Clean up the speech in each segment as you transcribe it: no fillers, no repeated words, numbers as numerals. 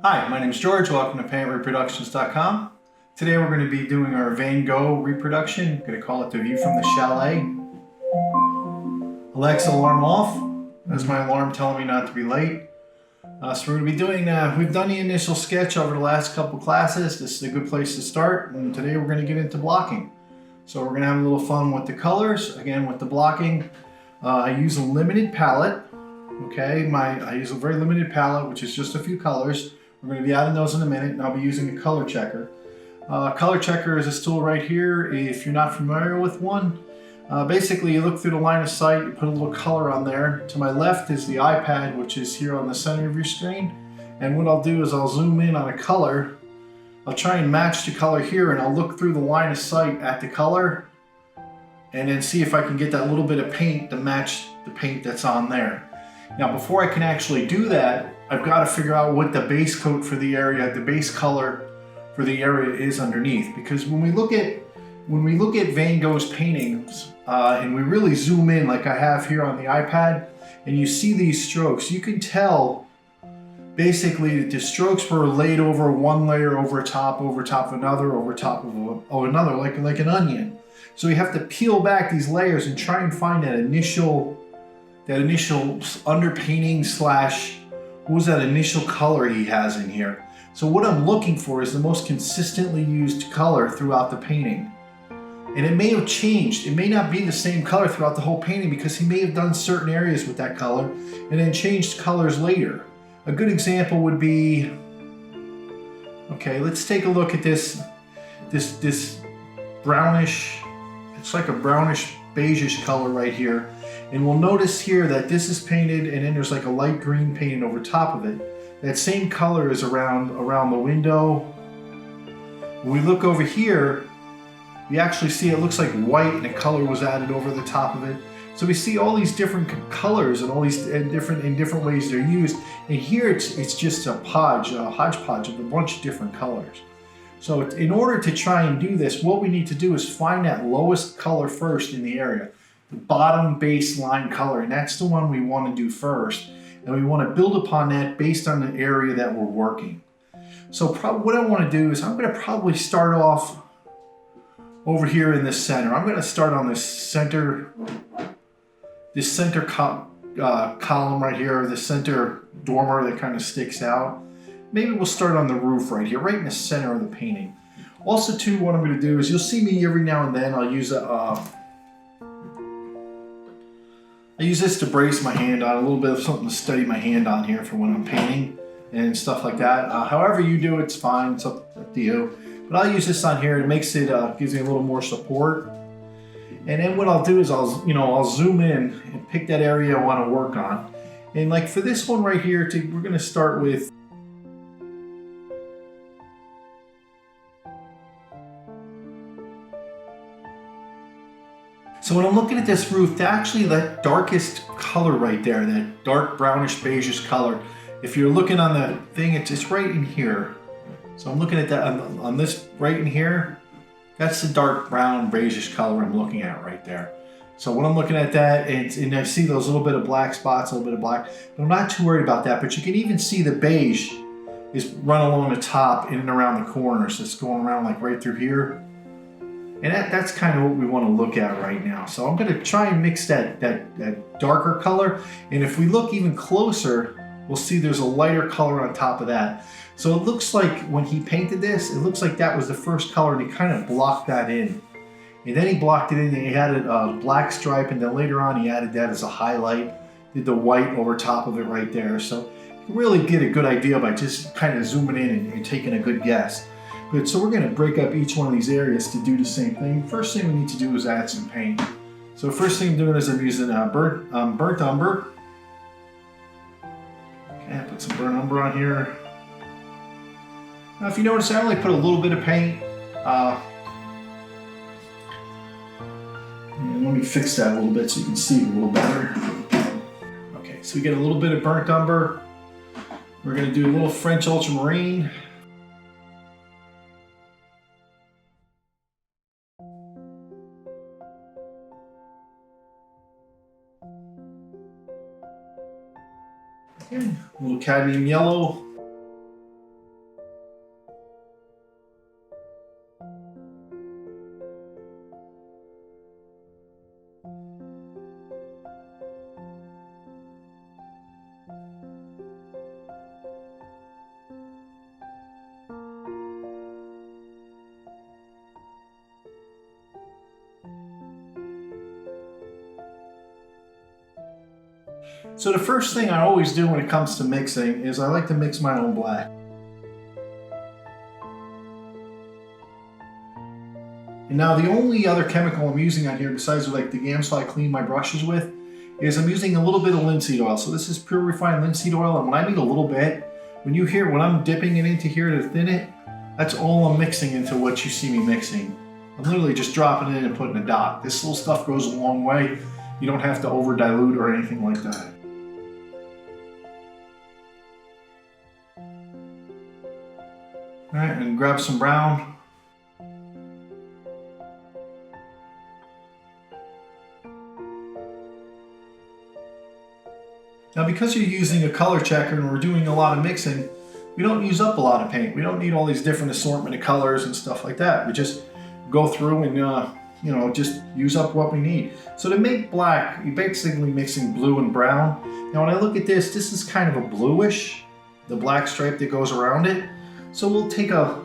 Hi, my name is George. Welcome to PaintReproductions.com. Today we're going to be doing our Van Gogh reproduction. I'm going to call it The View from the Chalet. Alexa, alarm off. That's my alarm telling me not to be late. So we're going to be doing, we've done the initial sketch over the last couple classes. This is a good place to start. And today we're going to get into blocking. So we're going to have a little fun with the colors. Again, with the blocking, I use a limited palette. Okay, I use a very limited palette, which is just a few colors. We're going to be adding those in a minute, and I'll be using a color checker. Color checker is this tool right here. If you're not familiar with one, basically you look through the line of sight, you put a little color on there. To my left is the iPad, which is here on the center of your screen. And what I'll do is I'll zoom in on a color. I'll try and match the color here, and I'll look through the line of sight at the color and then see if I can get that little bit of paint to match the paint that's on there. Now, before I can actually do that, I've got to figure out what the base coat for the area, the base color for the area is underneath. Because when we look at Van Gogh's paintings, and we really zoom in like I have here on the iPad, and you see these strokes, you can tell basically that the strokes were laid over one layer, over top of another, over top of another, like an onion. So you have to peel back these layers and try and find that initial underpainting slash, what was that initial color he has in here. So what I'm looking for is the most consistently used color throughout the painting. And it may have changed. It may not be the same color throughout the whole painting because he may have done certain areas with that color and then changed colors later. A good example would be, okay, let's take a look at this brownish, it's like a brownish beigeish color right here. And we'll notice here that this is painted and then there's like a light green painted over top of it. That same color is around the window. When we look over here, we actually see it looks like white and the color was added over the top of it. So we see all these different colors and all these in different ways they're used. And here it's just a hodgepodge of a bunch of different colors. So in order to try and do this, what we need to do is find that lowest color first in the area. The bottom baseline color, and that's the one we want to do first, and we want to build upon that based on the area that we're working. So what I want to do is I'm going to probably start off over here in the center. I'm going to start on this center column right here, the center dormer that kind of sticks out. Maybe we'll start on the roof right here, right in the center of the painting. Also too, what I'm going to do is you'll see me every now and then, I'll use I use this to brace my hand on, a little bit of something to steady my hand on here for when I'm painting and stuff like that. However you do it's fine, it's up to you. But I'll use this on here, it makes it, gives me a little more support. And then what I'll do is I'll zoom in and pick that area I want to work on. And like for this one right here, we're going to start with So when I'm looking at this roof, actually that darkest color right there, that dark brownish beigeish color, if you're looking on the thing, it's right in here. So I'm looking at that on this right in here. That's the dark brown beigeish color I'm looking at right there. So when I'm looking at that, and I see those little bit of black spots, a little bit of black, but I'm not too worried about that. But you can even see the beige is run along the top in and around the corners. So it's going around like right through here. And that's kind of what we want to look at right now. So I'm going to try and mix that darker color. And if we look even closer, we'll see there's a lighter color on top of that. So it looks like when he painted this, it looks like that was the first color and he kind of blocked that in. And then he blocked it in and he added a black stripe, and then later on he added that as a highlight, did the white over top of it right there. So you can really get a good idea by just kind of zooming in and taking a good guess. But so we're going to break up each one of these areas to do the same thing. First thing we need to do is add some paint. So first thing I'm doing is I'm using burnt umber. Okay, put some burnt umber on here. Now if you notice, I only put a little bit of paint. And let me fix that a little bit so you can see it a little better. Okay, so we get a little bit of burnt umber. We're going to do a little French ultramarine. Okay, a little cadmium yellow. So the first thing I always do when it comes to mixing is I like to mix my own black. And now the only other chemical I'm using on here besides like the Gamsol I clean my brushes with is I'm using a little bit of linseed oil. So this is pure refined linseed oil, and when I mean a little bit, when I'm dipping it into here to thin it, that's all I'm mixing into what you see me mixing. I'm literally just dropping it in and putting a dot. This little stuff goes a long way. You don't have to over dilute or anything like that. All right, and grab some brown. Now because you're using a color checker and we're doing a lot of mixing, we don't use up a lot of paint. We don't need all these different assortment of colors and stuff like that. We just go through and just use up what we need. So to make black, you're basically mixing blue and brown. Now when I look at this is kind of a bluish, the black stripe that goes around it. So we'll take a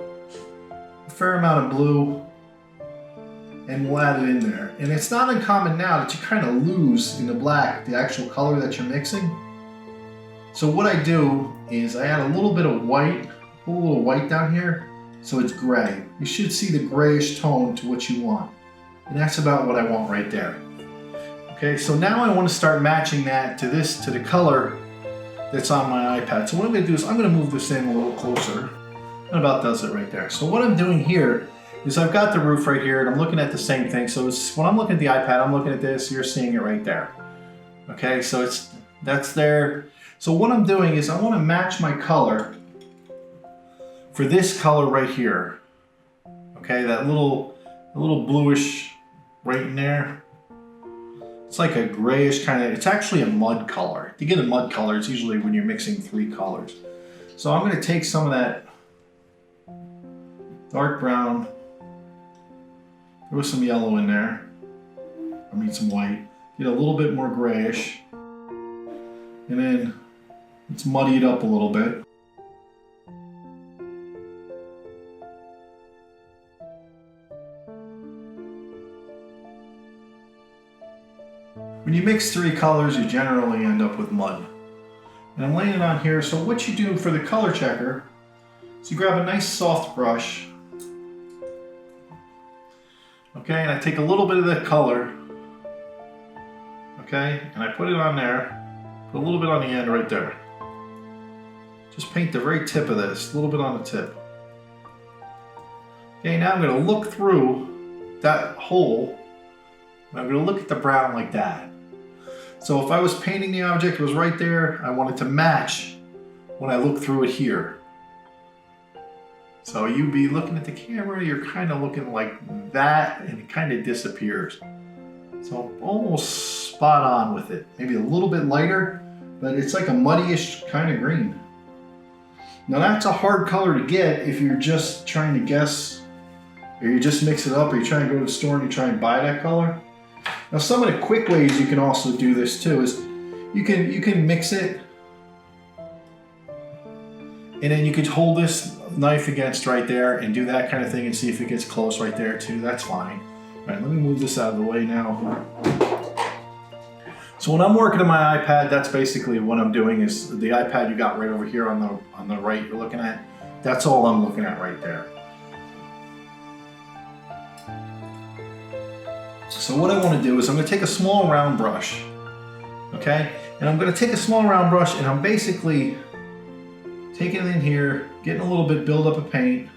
fair amount of blue and we'll add it in there. And it's not uncommon now that you kind of lose in the black the actual color that you're mixing. So what I do is I add a little bit of white, put a little white down here so it's gray. You should see the grayish tone to what you want. And that's about what I want right there. Okay, so now I want to start matching that to the color that's on my iPad. So what I'm going to do is I'm going to move this in a little closer. That about does it right there. So what I'm doing here is I've got the roof right here and I'm looking at the same thing. So when I'm looking at the iPad, I'm looking at this, you're seeing it right there. Okay, so that's there. So what I'm doing is I want to match my color for this color right here. Okay, that little bluish right in there. It's like a grayish kind of, it's actually a mud color. To get a mud color, it's usually when you're mixing 3 colors. So I'm going to take some of that dark brown, throw some yellow in there, some white, get a little bit more grayish, and then let's muddy it up a little bit. When you mix 3 colors, you generally end up with mud. And I'm laying it on here, so what you do for the color checker is you grab a nice soft brush, okay, and I take a little bit of that color, okay, and I put it on there, put a little bit on the end right there. Just paint the very tip of this, a little bit on the tip. Okay, now I'm going to look through that hole, and I'm going to look at the brown like that. So if I was painting the object, it was right there, I want it to match when I look through it here. So you'd be looking at the camera, you're kind of looking like that, and it kind of disappears. So almost spot on with it. Maybe a little bit lighter, but it's like a muddy-ish kind of green. Now that's a hard color to get if you're just trying to guess, or you just mix it up, or you try and go to the store and you try and buy that color. Now some of the quick ways you can also do this too is you can mix it, and then you could hold this knife against right there and do that kind of thing and see if it gets close right there too. That's fine. All right, let me move this out of the way now. So when I'm working on my iPad, that's basically what I'm doing is the iPad you got right over here on the right you're looking at. That's all I'm looking at right there. So what I want to do is I'm going to take a small round brush, okay? And I'm going to take a small round brush and I'm basically taking it in here, getting a little bit build up of paint,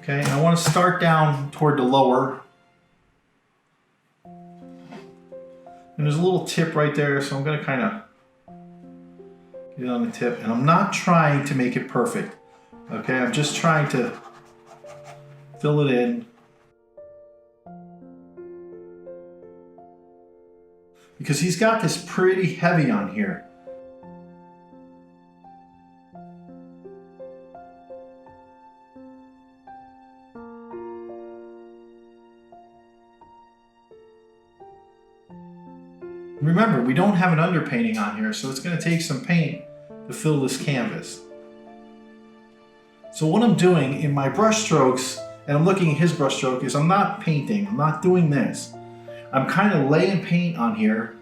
okay? And I want to start down toward the lower. And there's a little tip right there, so I'm going to kind of get it on the tip. And I'm not trying to make it perfect, okay? I'm just trying to fill it in. Because he's got this pretty heavy on here. Remember, we don't have an underpainting on here, so it's going to take some paint to fill this canvas. So what I'm doing in my brush strokes, and I'm looking at his brush stroke, is I'm not painting, I'm not doing this. I'm kind of laying paint on here,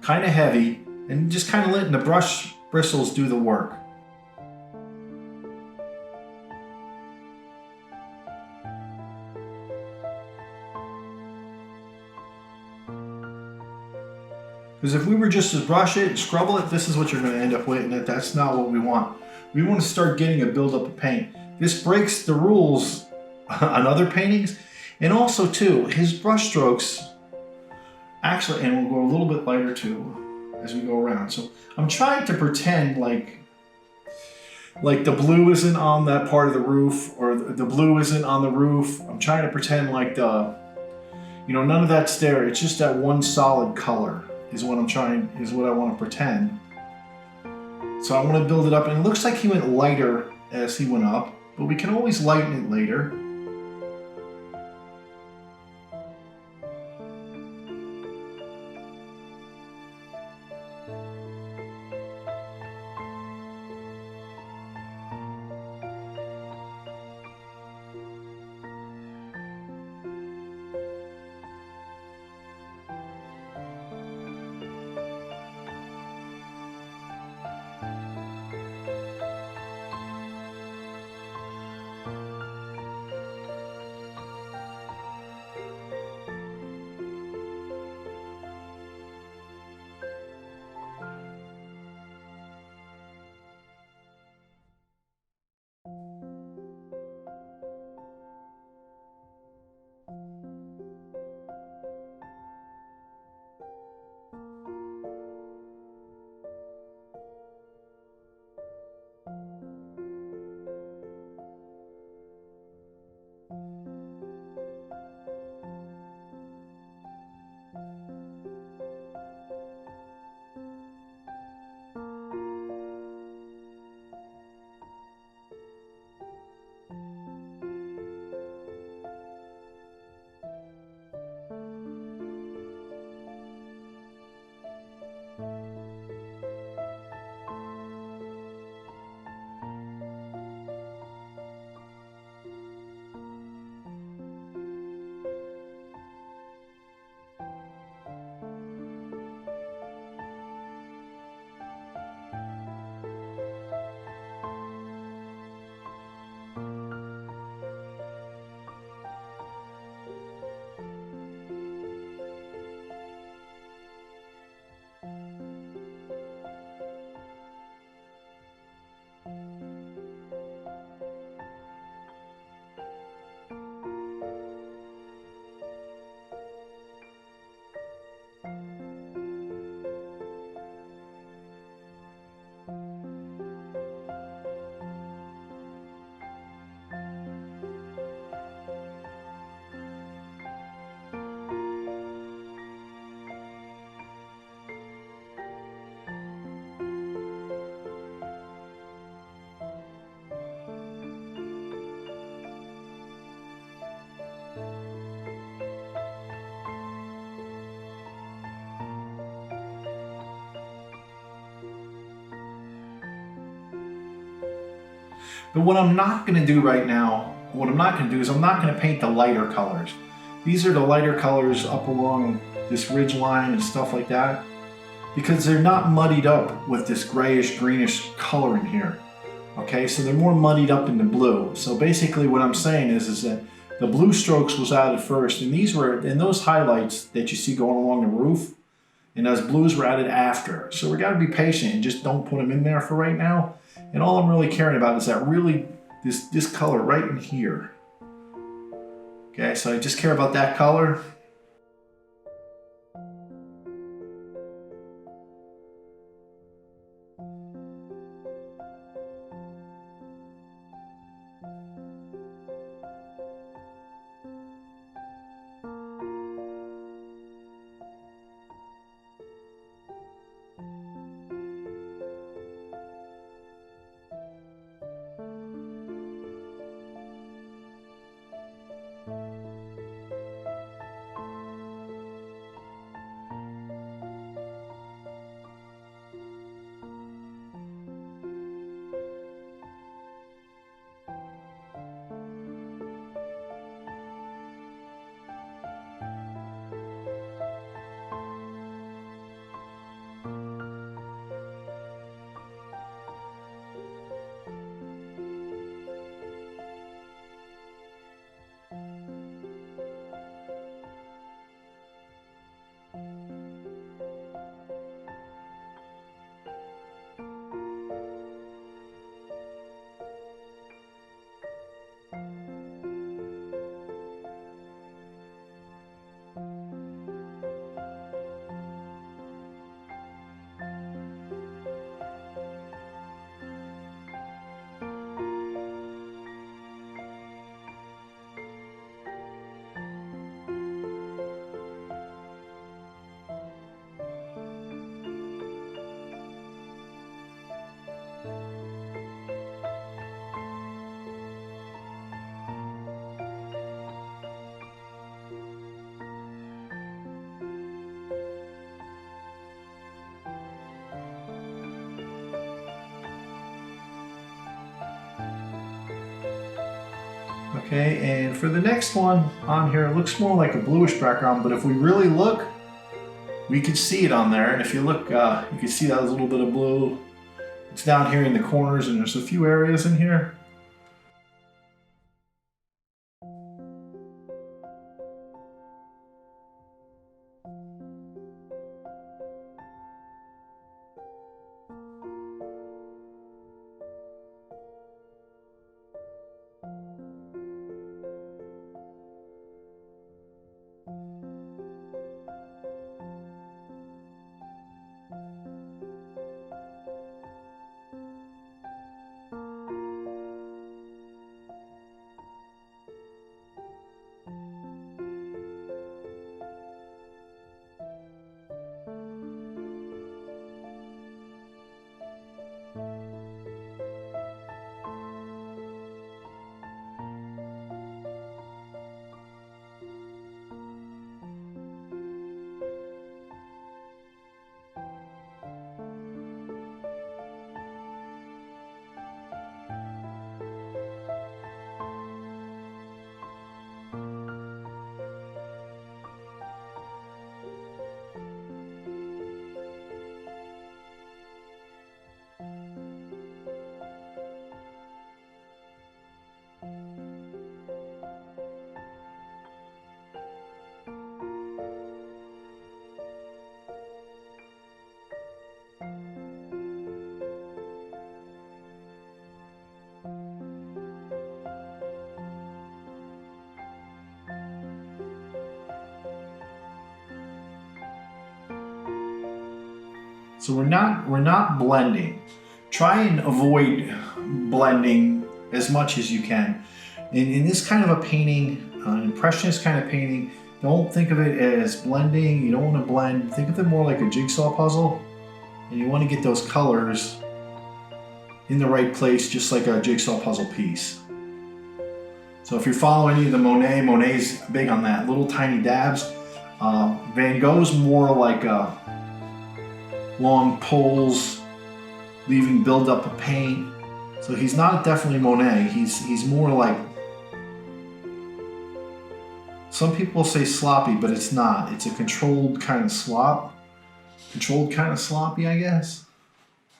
kind of heavy, and just kind of letting the brush bristles do the work. Because if we were just to brush it, scrub it, this is what you're going to end up with, and that's not what we want. We want to start getting a buildup of paint. This breaks the rules on other paintings, and also too, his brush strokes, actually, and we'll go a little bit lighter too as we go around. So I'm trying to pretend like the blue isn't on that part of the roof, or the blue isn't on the roof. I'm trying to pretend like none of that's there. It's just that one solid color is what I want to pretend. So I want to build it up, and it looks like he went lighter as he went up, but we can always lighten it later. But what I'm not going to do right now, what I'm not going to do is I'm not going to paint the lighter colors. These are the lighter colors up along this ridge line and stuff like that, because they're not muddied up with this grayish greenish color in here. Okay, so they're more muddied up in the blue. So basically what I'm saying is that the blue strokes was added first, and those highlights that you see going along the roof, and those blues were added after. So we got to be patient and just don't put them in there for right now. And all I'm really caring about is that this color right in here. Okay, so I just care about that color. Okay, and for the next one on here, it looks more like a bluish background, but if we really look, we can see it on there. And if you look, you can see that little bit of blue. It's down here in the corners, and there's a few areas in here. So we're not blending. Try and avoid blending as much as you can. In this kind of a painting, impressionist kind of painting, don't think of it as blending. You don't want to blend. Think of it more like a jigsaw puzzle. And you want to get those colors in the right place, just like a jigsaw puzzle piece. So if you're following any of the Monet's big on that, little tiny dabs. Van Gogh's more like long pulls, leaving buildup of paint. So he's not definitely Monet. He's more like, some people say sloppy, but it's not. It's a controlled kind of slop. Controlled kind of sloppy, I guess.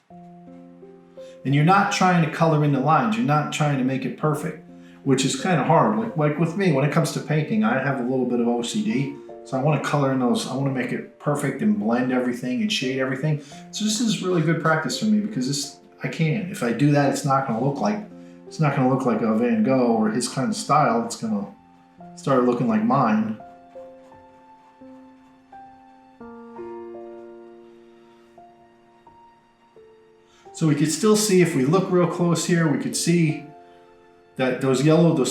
And you're not trying to color in the lines. You're not trying to make it perfect, which is kind of hard. Like with me, when it comes to painting, I have a little bit of OCD. So I want to color in those, I want to make it perfect and blend everything and shade everything. So this is really good practice for me because I can. If I do that, it's not going to look like a Van Gogh or his kind of style. It's going to start looking like mine. So we could still see, if we look real close here, we could see that those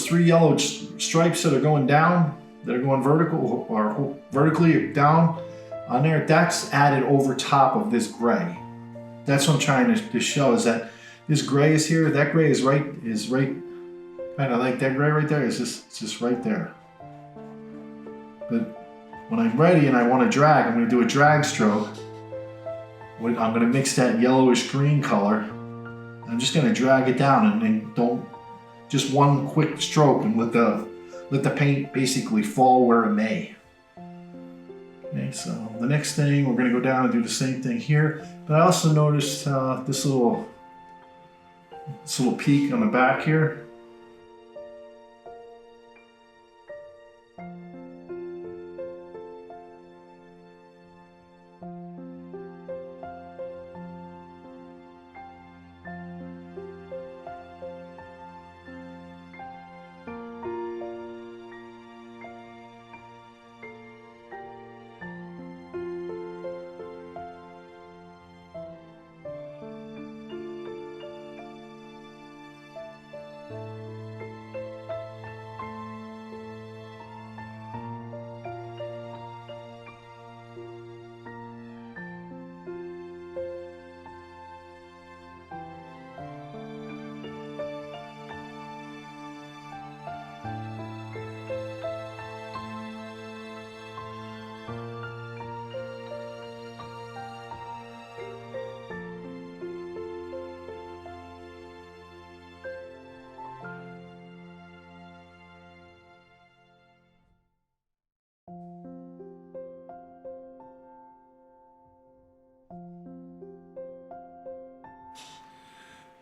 three yellow stripes that are going down, that are going vertical or vertically down on there, that's added over top of this gray. That's what I'm trying to show, is that this gray is here, that gray is right, kind of like that gray right there, it's just right there. But when I'm ready and I want to drag, I'm going to do a drag stroke. I'm going to mix that yellowish green color. I'm just going to drag it down and then don't, just one quick stroke and let the paint basically fall where it may. Okay, so the next thing, we're going to go down and do the same thing here. But I also noticed this little peak on the back here.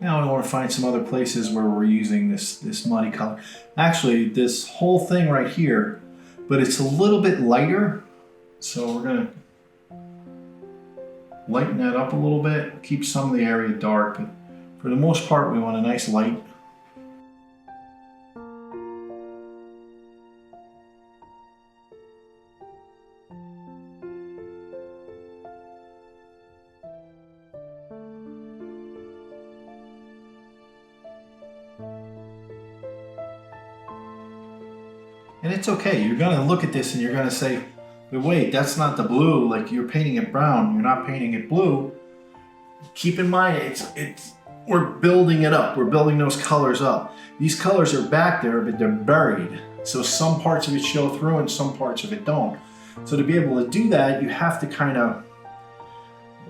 Now I want to find some other places where we're using this muddy color. Actually, this whole thing right here, but it's a little bit lighter. So we're gonna lighten that up a little bit, keep some of the area dark, but for the most part we want a nice light. And it's okay, you're gonna look at this and you're gonna say, but wait, that's not the blue, like you're painting it brown, you're not painting it blue. Keep in mind, we're building it up, we're building those colors up. These colors are back there, but they're buried. So some parts of it show through and some parts of it don't. So to be able to do that, you have to kind of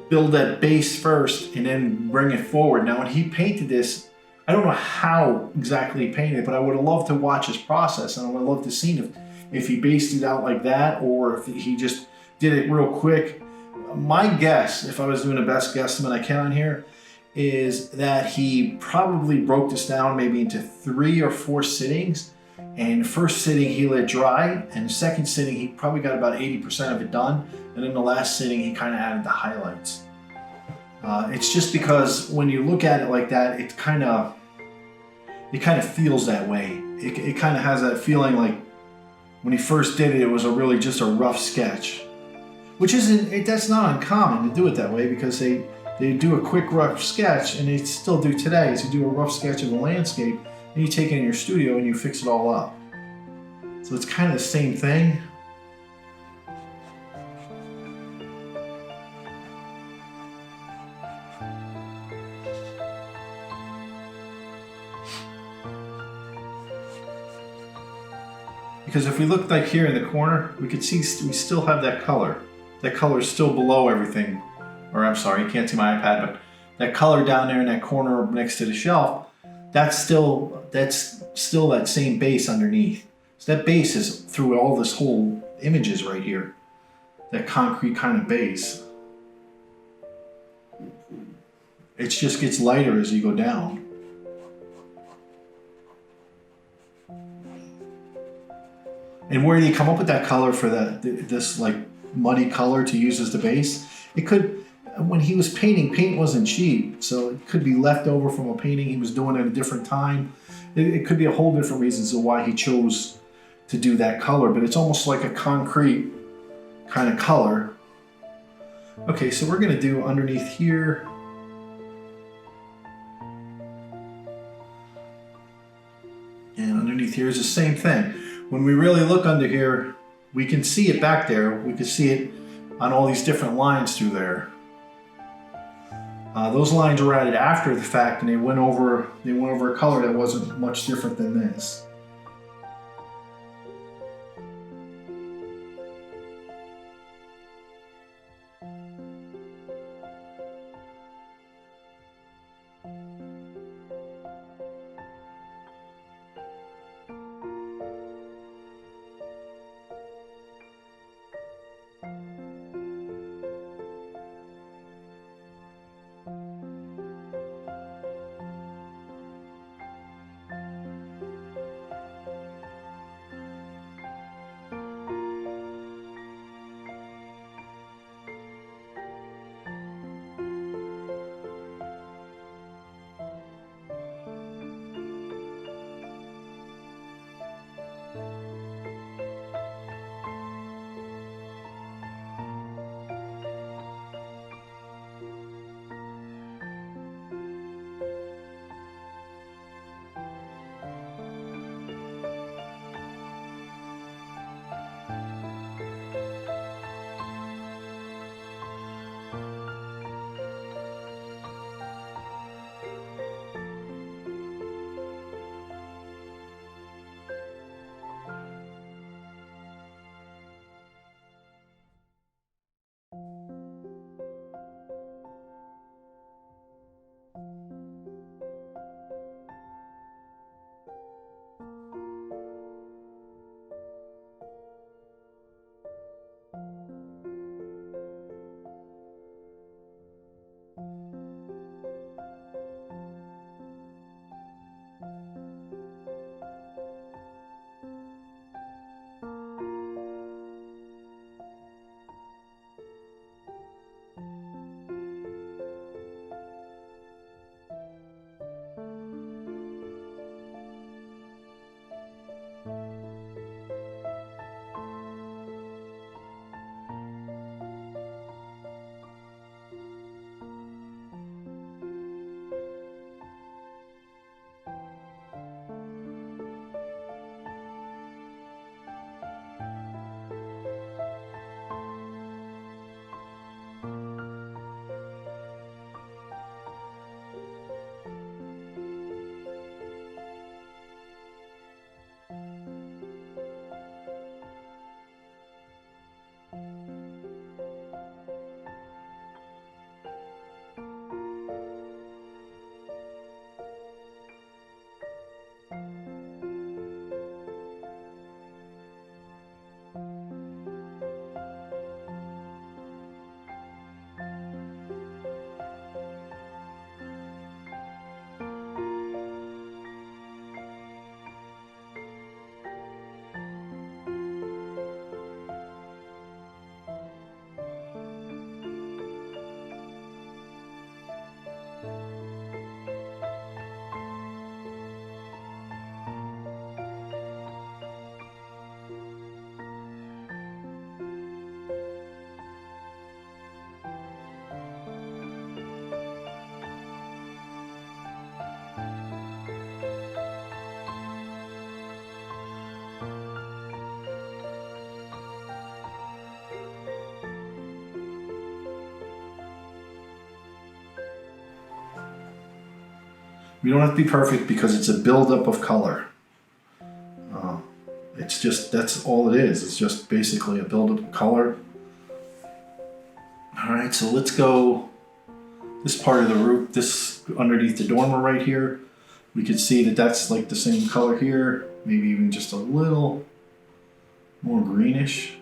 build that base first and then bring it forward. Now when he painted this, I don't know how exactly he painted it, but I would have loved to watch his process, and I would have loved to see if he based it out like that or if he just did it real quick. My guess, if I was doing the best guesstimate I can on here, is that he probably broke this down maybe into 3 or 4 sittings. And the first sitting he let dry, and the second sitting he probably got about 80% of it done, and then the last sitting he kind of added the highlights. It's just because when you look at it like that, it kind of feels that way. It kind of has that feeling like when he first did it, it was just a rough sketch, which that's not uncommon to do it that way, because they do a quick rough sketch, and they still do today. Is you do a rough sketch of a landscape, and you take it in your studio and you fix it all up. So it's kind of the same thing. Because if we look like here in the corner, we could see we still have that color. That color is still below everything. Or I'm sorry, you can't see my iPad, but that color down there in that corner next to the shelf, that's still that same base underneath. So that base is through all this whole images right here. That concrete kind of base. It just gets lighter as you go down. And where do you come up with that color for this like muddy color to use as the base? It could, when he was painting, paint wasn't cheap, so it could be left over from a painting he was doing at a different time. It could be a whole different reasons of why he chose to do that color, but it's almost like a concrete kind of color. Okay, so we're gonna do underneath here. And underneath here is the same thing. When we really look under here, we can see it back there. We can see it on all these different lines through there. Those lines were added after the fact, and they went over a color that wasn't much different than this. You don't have to be perfect because it's a buildup of color. It's just, that's all it is. It's just basically a buildup of color. All right, so let's go this part of the roof, this underneath the dormer right here. We can see that that's like the same color here, maybe even just a little more greenish.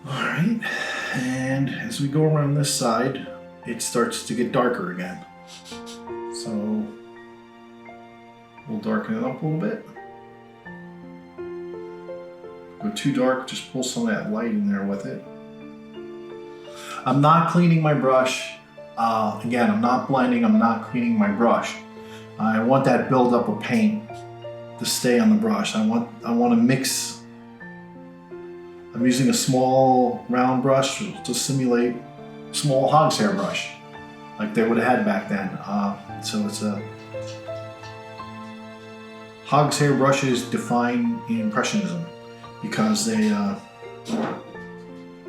Alright, and as we go around this side, it starts to get darker again. So we'll darken it up a little bit. Go too dark, just pull some of that light in there with it. I'm not cleaning my brush. Again, I'm not blending, I'm not cleaning my brush. I want that buildup of paint to stay on the brush. I want to mix. I'm using a small round brush to simulate a small hog's hair brush, like they would have had back then. So it's a hog's hair brushes define Impressionism because they,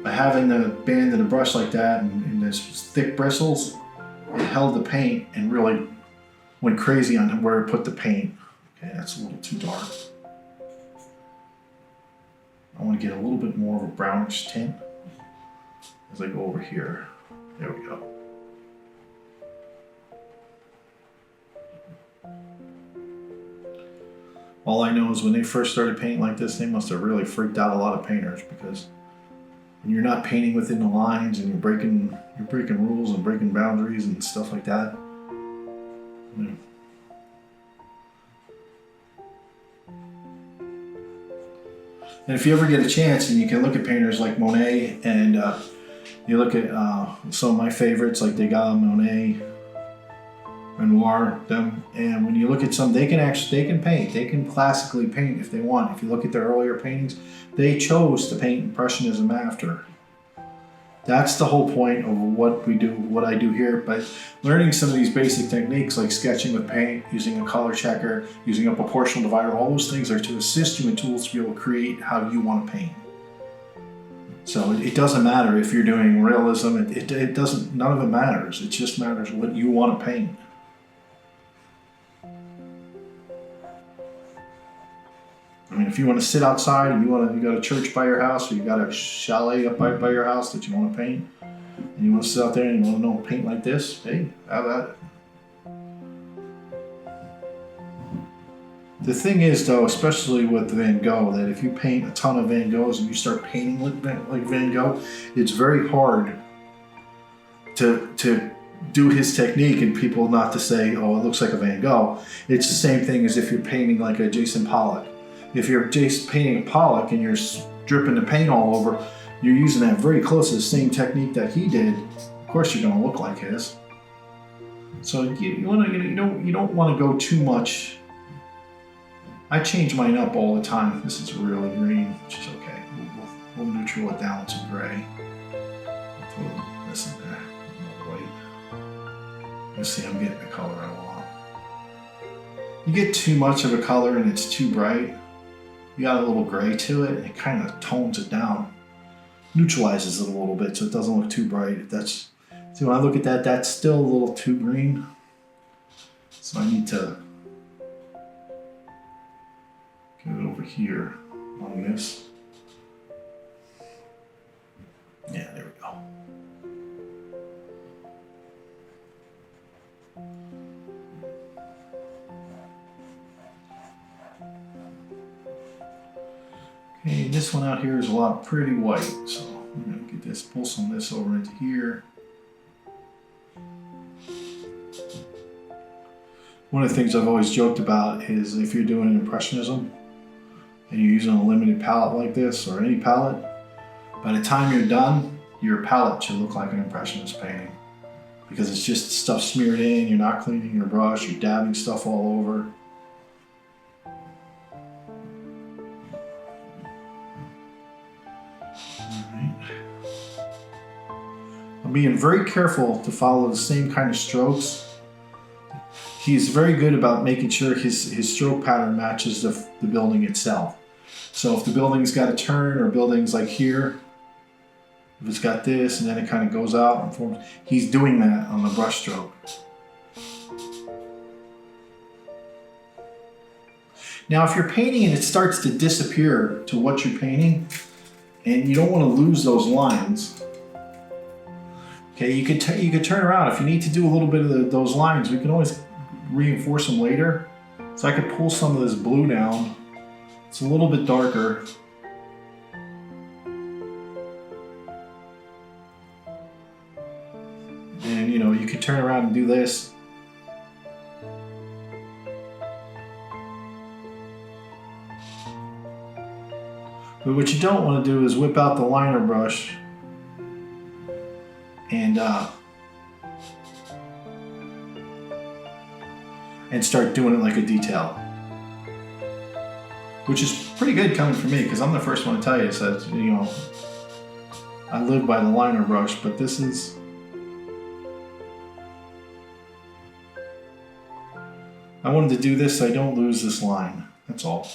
by having the band of the brush like that and those thick bristles, it held the paint and really went crazy on where it put the paint. Okay, that's a little too dark. I want to get a little bit more of a brownish tint as I go over here. There we go. All I know is when they first started painting like this, they must have really freaked out a lot of painters, because when you're not painting within the lines and you're breaking rules and breaking boundaries and stuff like that. And if you ever get a chance, and you can look at painters like Monet, and you look at some of my favorites like Degas, Monet, Renoir, them, and when you look at some, they can paint. They can classically paint if they want. If you look at their earlier paintings, they chose to paint Impressionism after. That's the whole point of what I do here. But learning some of these basic techniques like sketching with paint, using a color checker, using a proportional divider, all those things are to assist you in tools to be able to create how you want to paint. So it doesn't matter if you're doing realism, it doesn't, none of it matters. It just matters what you want to paint. I mean, if you want to sit outside and you got a church by your house, or you got a chalet up by your house that you want to paint, and you want to sit out there and you want to know paint like this, hey, have at it. The thing is, though, especially with Van Gogh, that if you paint a ton of Van Goghs and you start painting like Van Gogh, it's very hard to do his technique and people not to say, oh, it looks like a Van Gogh. It's the same thing as if you're painting like a Jason Pollock. If you're painting a Pollock and you're dripping the paint all over, you're using that very close to the same technique that he did. Of course, you're going to look like his. So you don't want to go too much. I change mine up all the time. This is really green, which is okay. We'll neutral it down with some gray. Put this in there, white. You see, I'm getting the color I want. You get too much of a color and it's too bright. You got a little gray to it, and it kind of tones it down, neutralizes it a little bit so it doesn't look too bright. See, when I look at that, that's still a little too green. So I need to get it over here on this. Yeah, there we go. Okay, this one out here is a lot pretty white, so I'm gonna get this, pull some of this over into here. One of the things I've always joked about is if you're doing Impressionism and you're using a limited palette like this, or any palette, by the time you're done, your palette should look like an Impressionist painting. Because it's just stuff smeared in, you're not cleaning your brush, you're dabbing stuff all over. I'm being very careful to follow the same kind of strokes. He's very good about making sure his stroke pattern matches the building itself. So if the building's got a turn, or building's like here, if it's got this and then it kind of goes out and forms, he's doing that on the brush stroke. Now if you're painting and it starts to disappear to what you're painting, and you don't want to lose those lines, okay, you could turn around. If you need to do a little bit of those lines, we can always reinforce them later. So I could pull some of this blue down. It's a little bit darker. And you could turn around and do this. But what you don't want to do is whip out the liner brush and start doing it like a detail. Which is pretty good coming from me, because I'm the first one to tell you that, I live by the liner brush, but this is... I wanted to do this so I don't lose this line, that's all.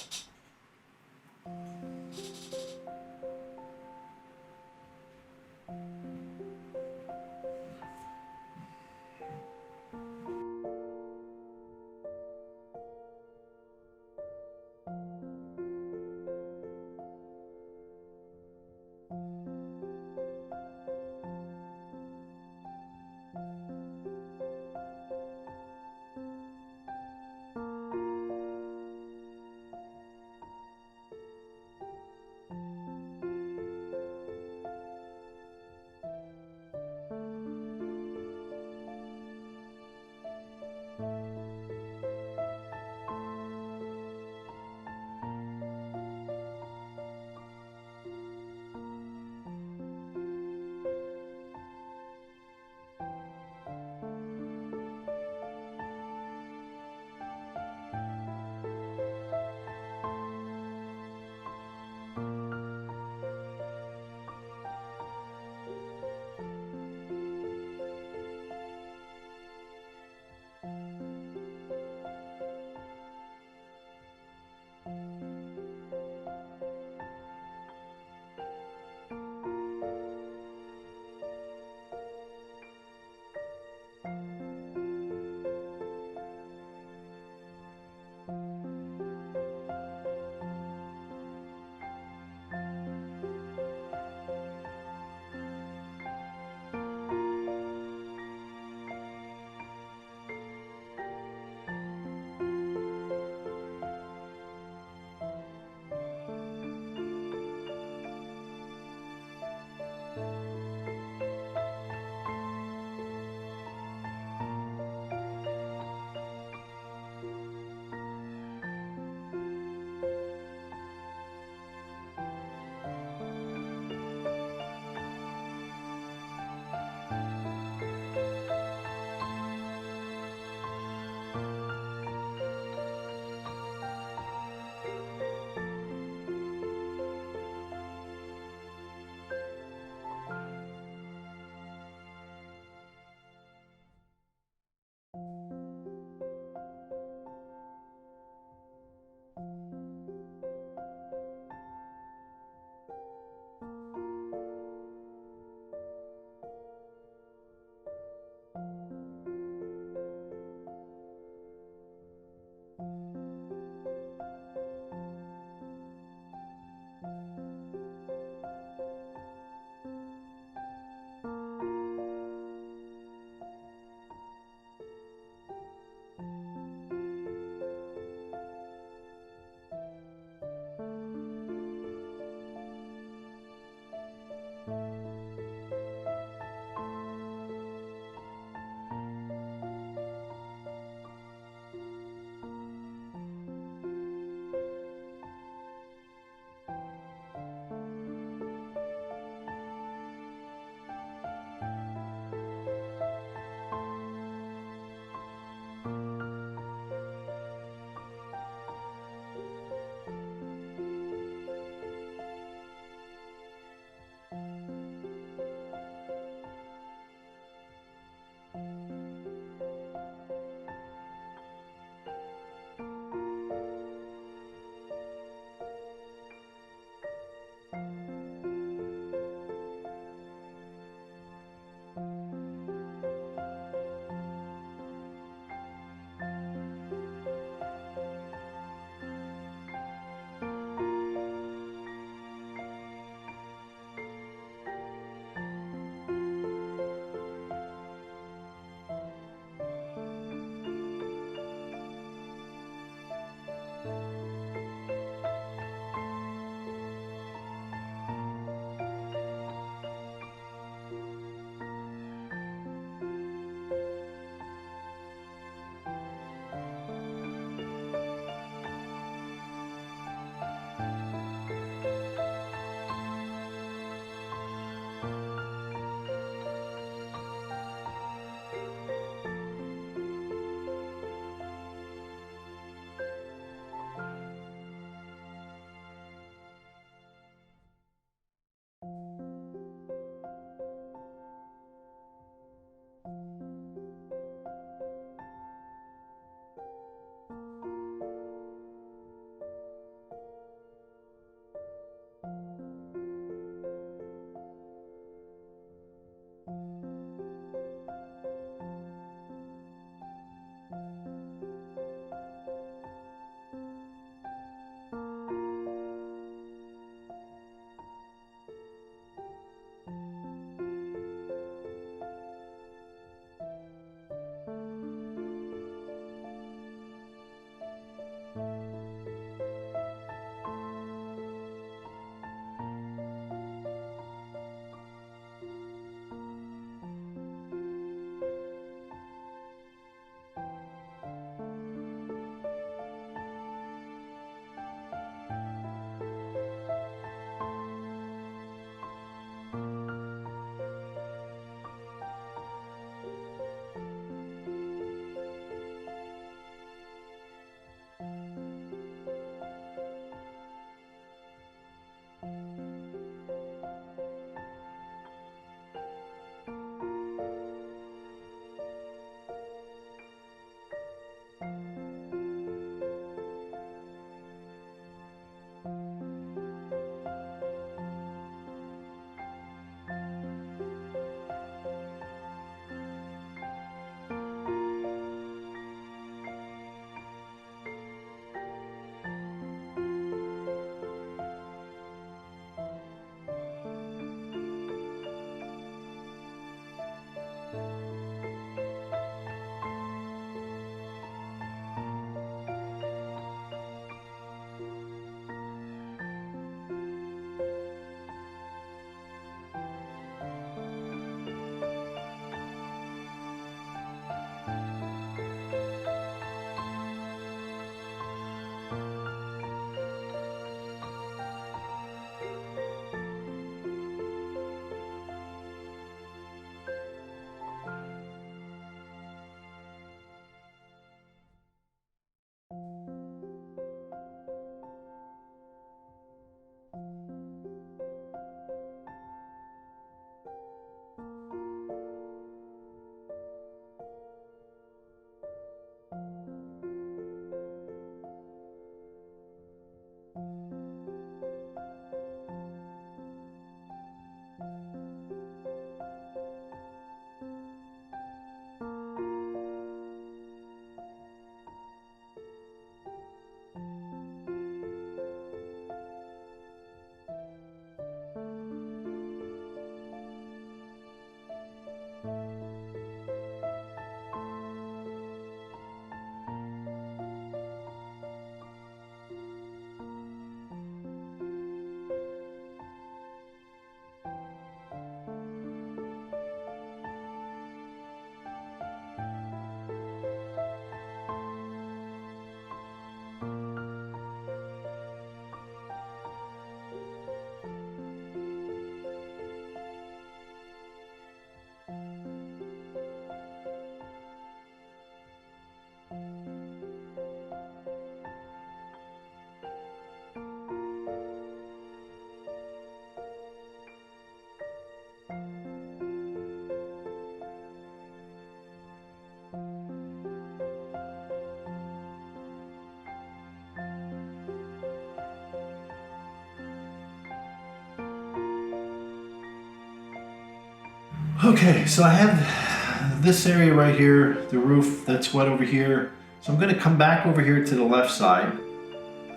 Okay, so I have this area right here, the roof that's wet over here. So I'm gonna come back over here to the left side.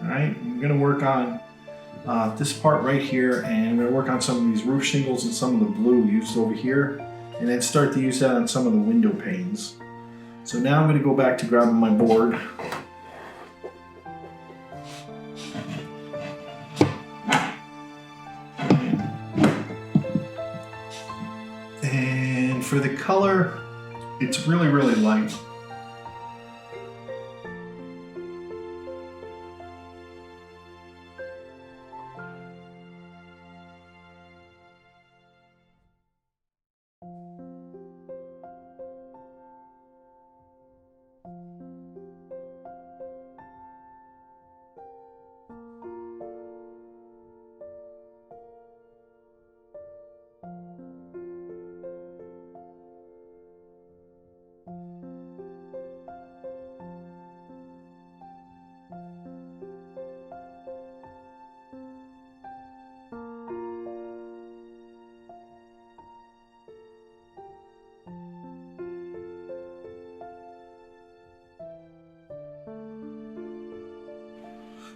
All right, I'm gonna work on this part right here, and I'm gonna work on some of these roof shingles and some of the blue used over here, and then start to use that on some of the window panes. So now I'm gonna go back to grabbing my board. And for the color, it's really, really light.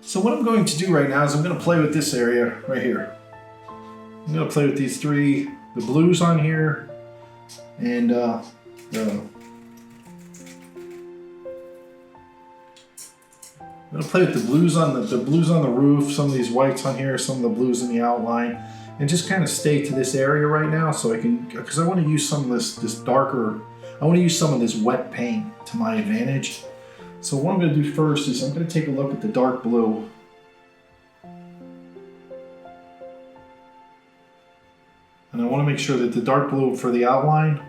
So what I'm going to do right now is I'm going to play with this area right here. I'm going to play with these three, the blues on here, and I'm going to play with the blues on the roof, some of these whites on here, some of the blues in the outline, and just kind of stay to this area right now, so I can, because I want to use some of this darker, I want to use some of this wet paint to my advantage. So what I'm going to do first is I'm going to take a look at the dark blue. And I want to make sure that the dark blue for the outline,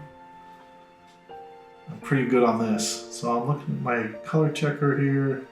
I'm pretty good on this. So I'm looking at my color checker here.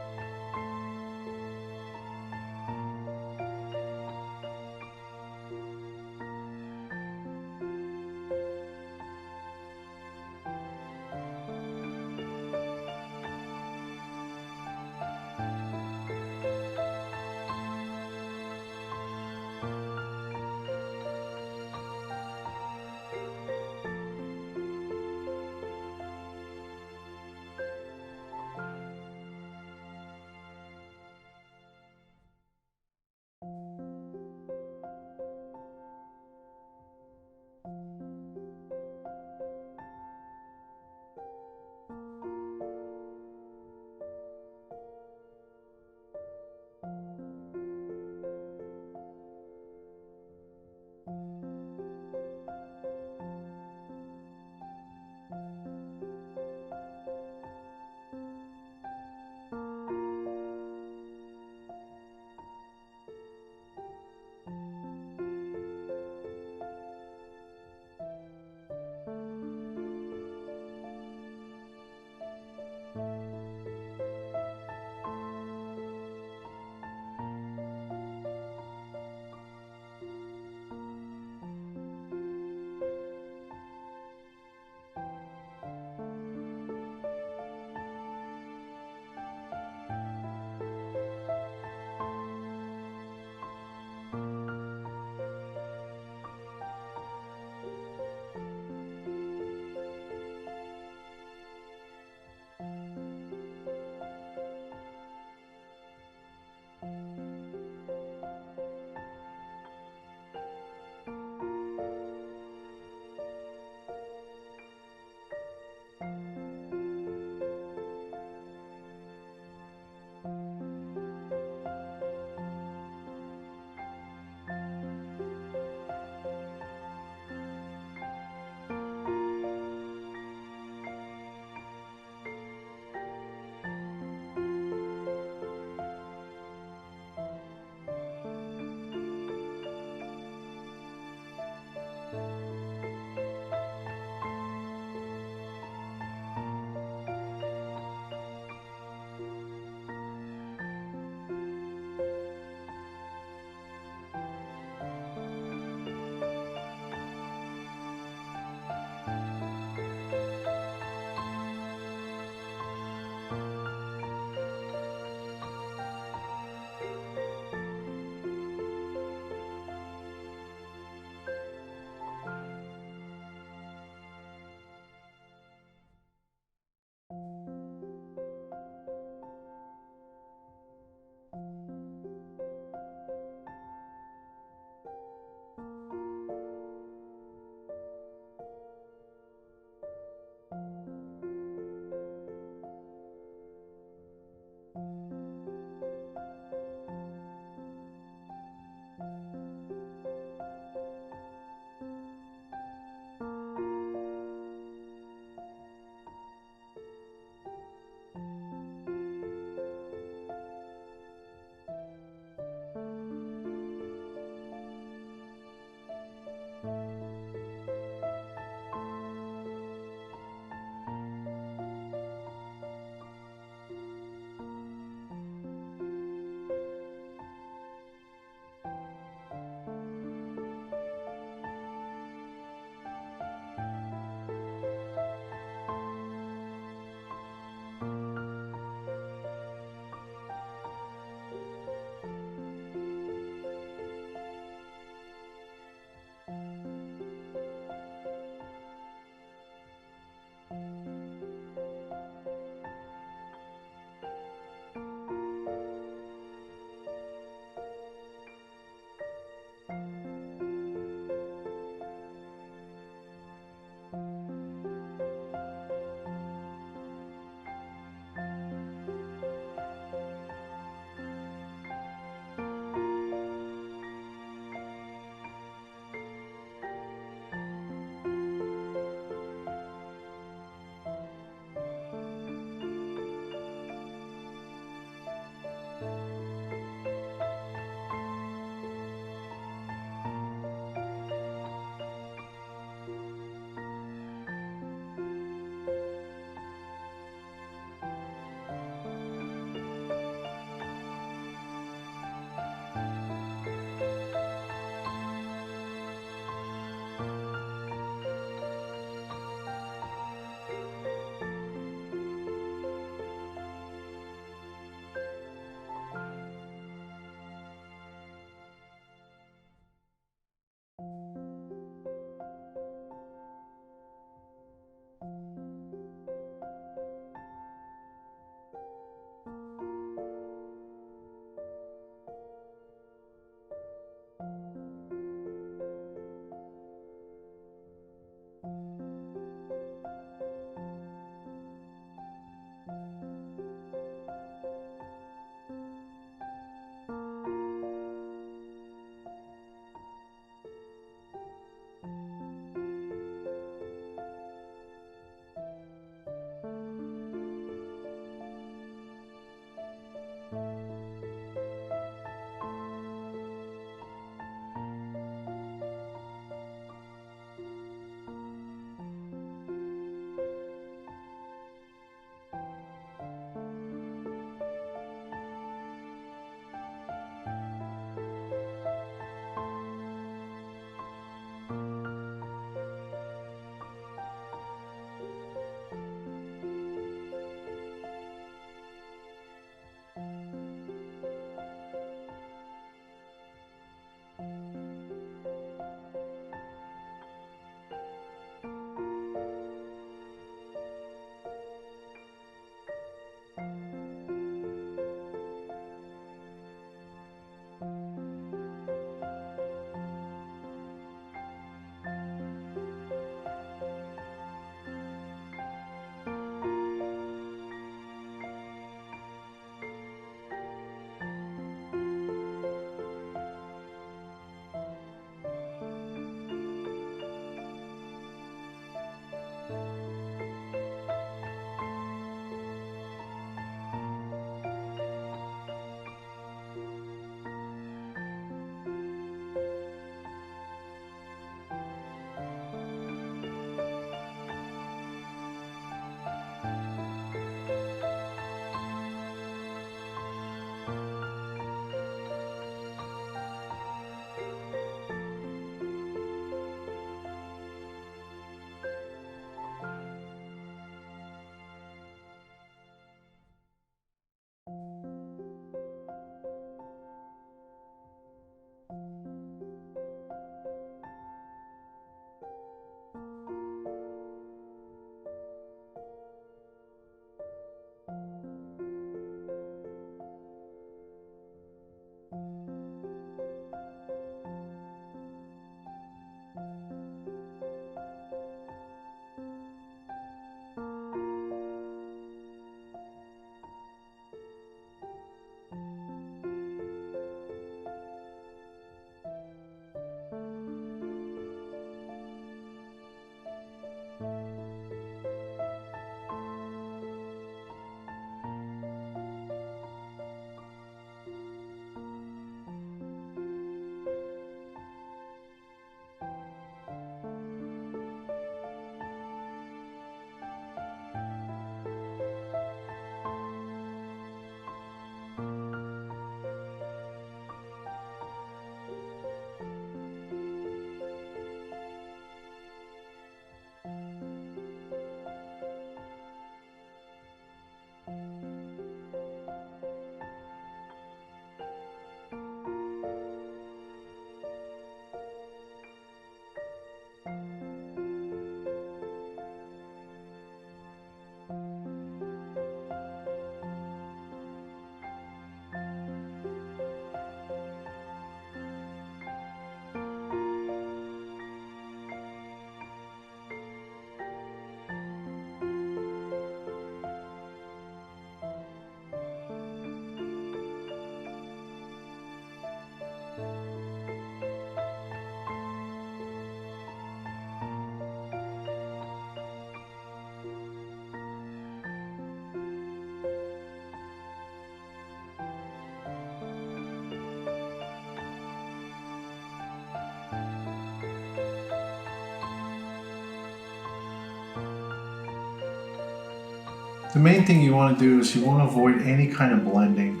The main thing you want to do is you want to avoid any kind of blending.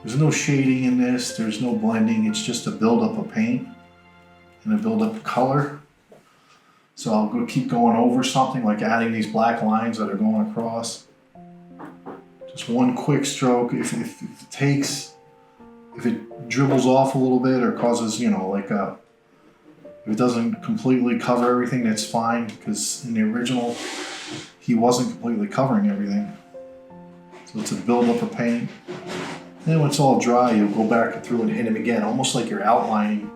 There's no shading in this, there's no blending, it's just a buildup of paint and a buildup of color. So I'll keep going over something, like adding these black lines that are going across. Just one quick stroke. If it dribbles off a little bit or causes, if it doesn't completely cover everything, that's fine, because in the original, he wasn't completely covering everything. So it's a buildup of paint. Then when it's all dry, you'll go back through and hit him again, almost like you're outlining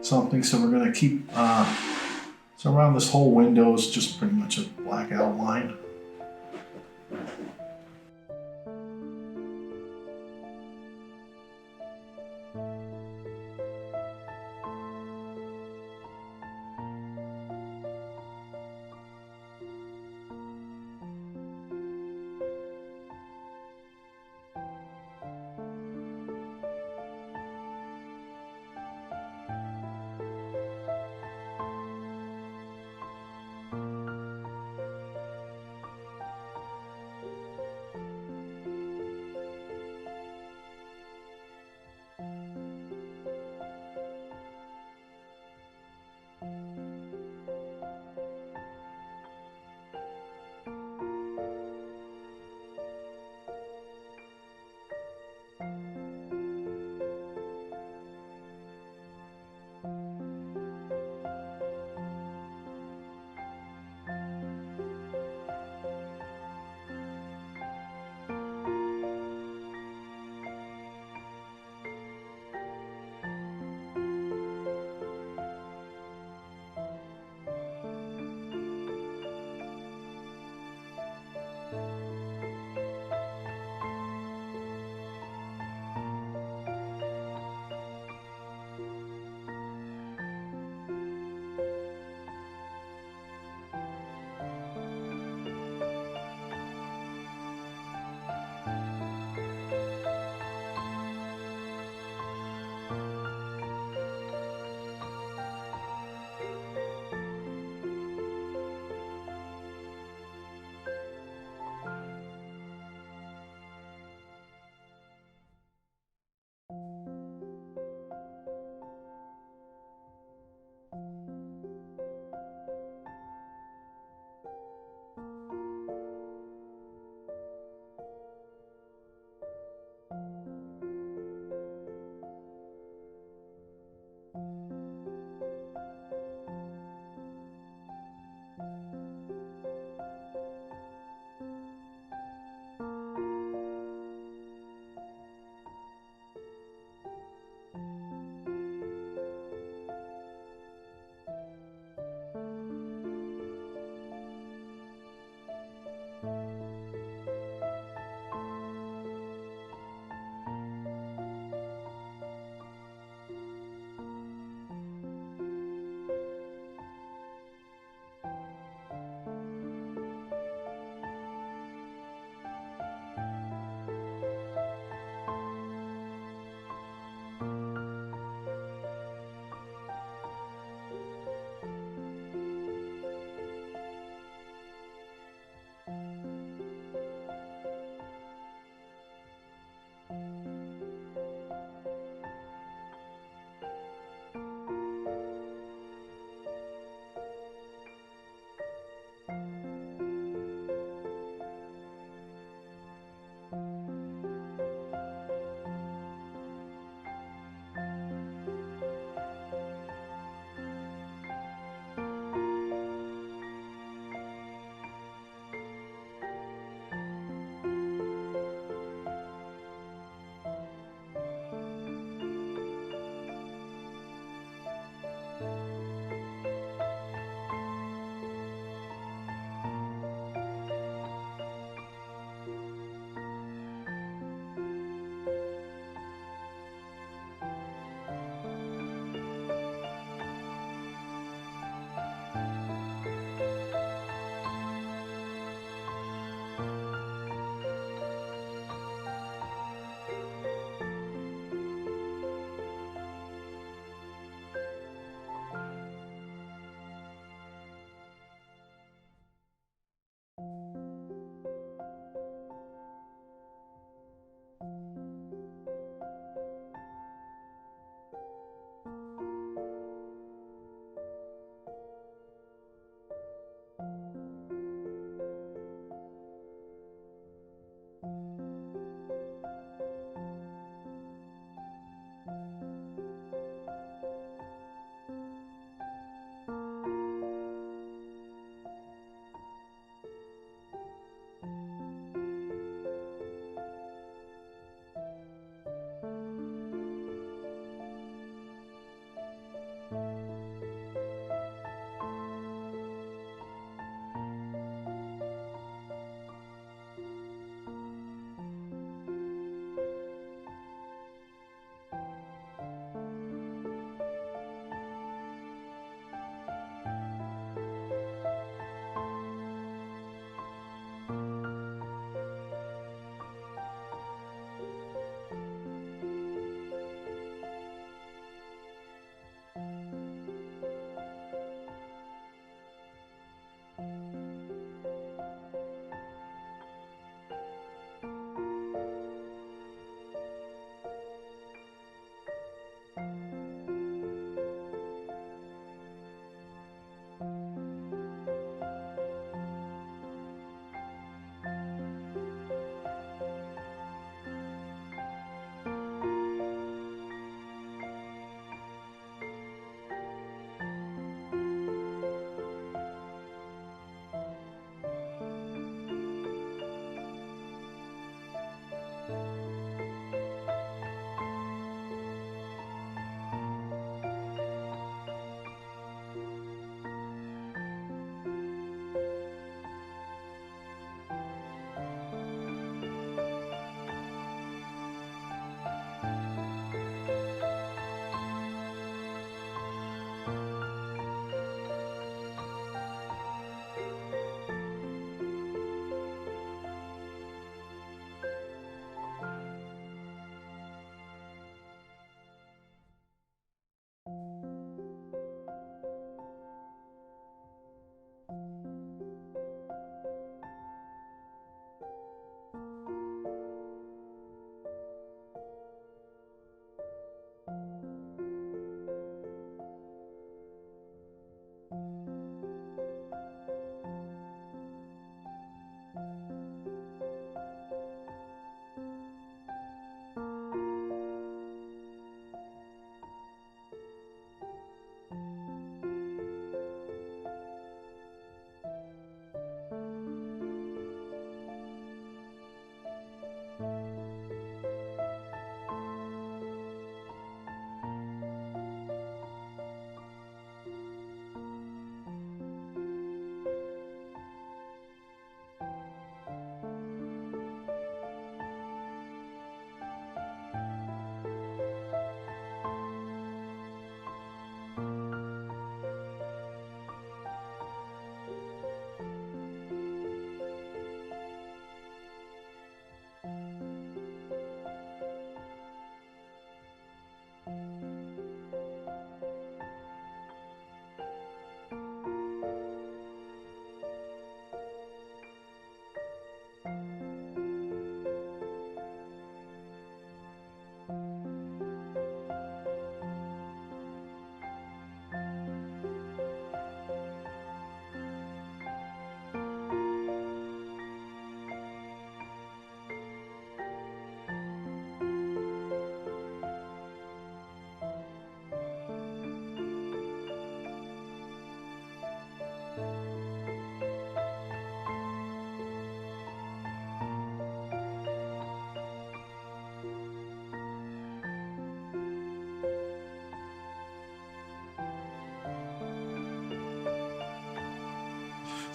something. So we're gonna keep, so around this whole window is just pretty much a black outline.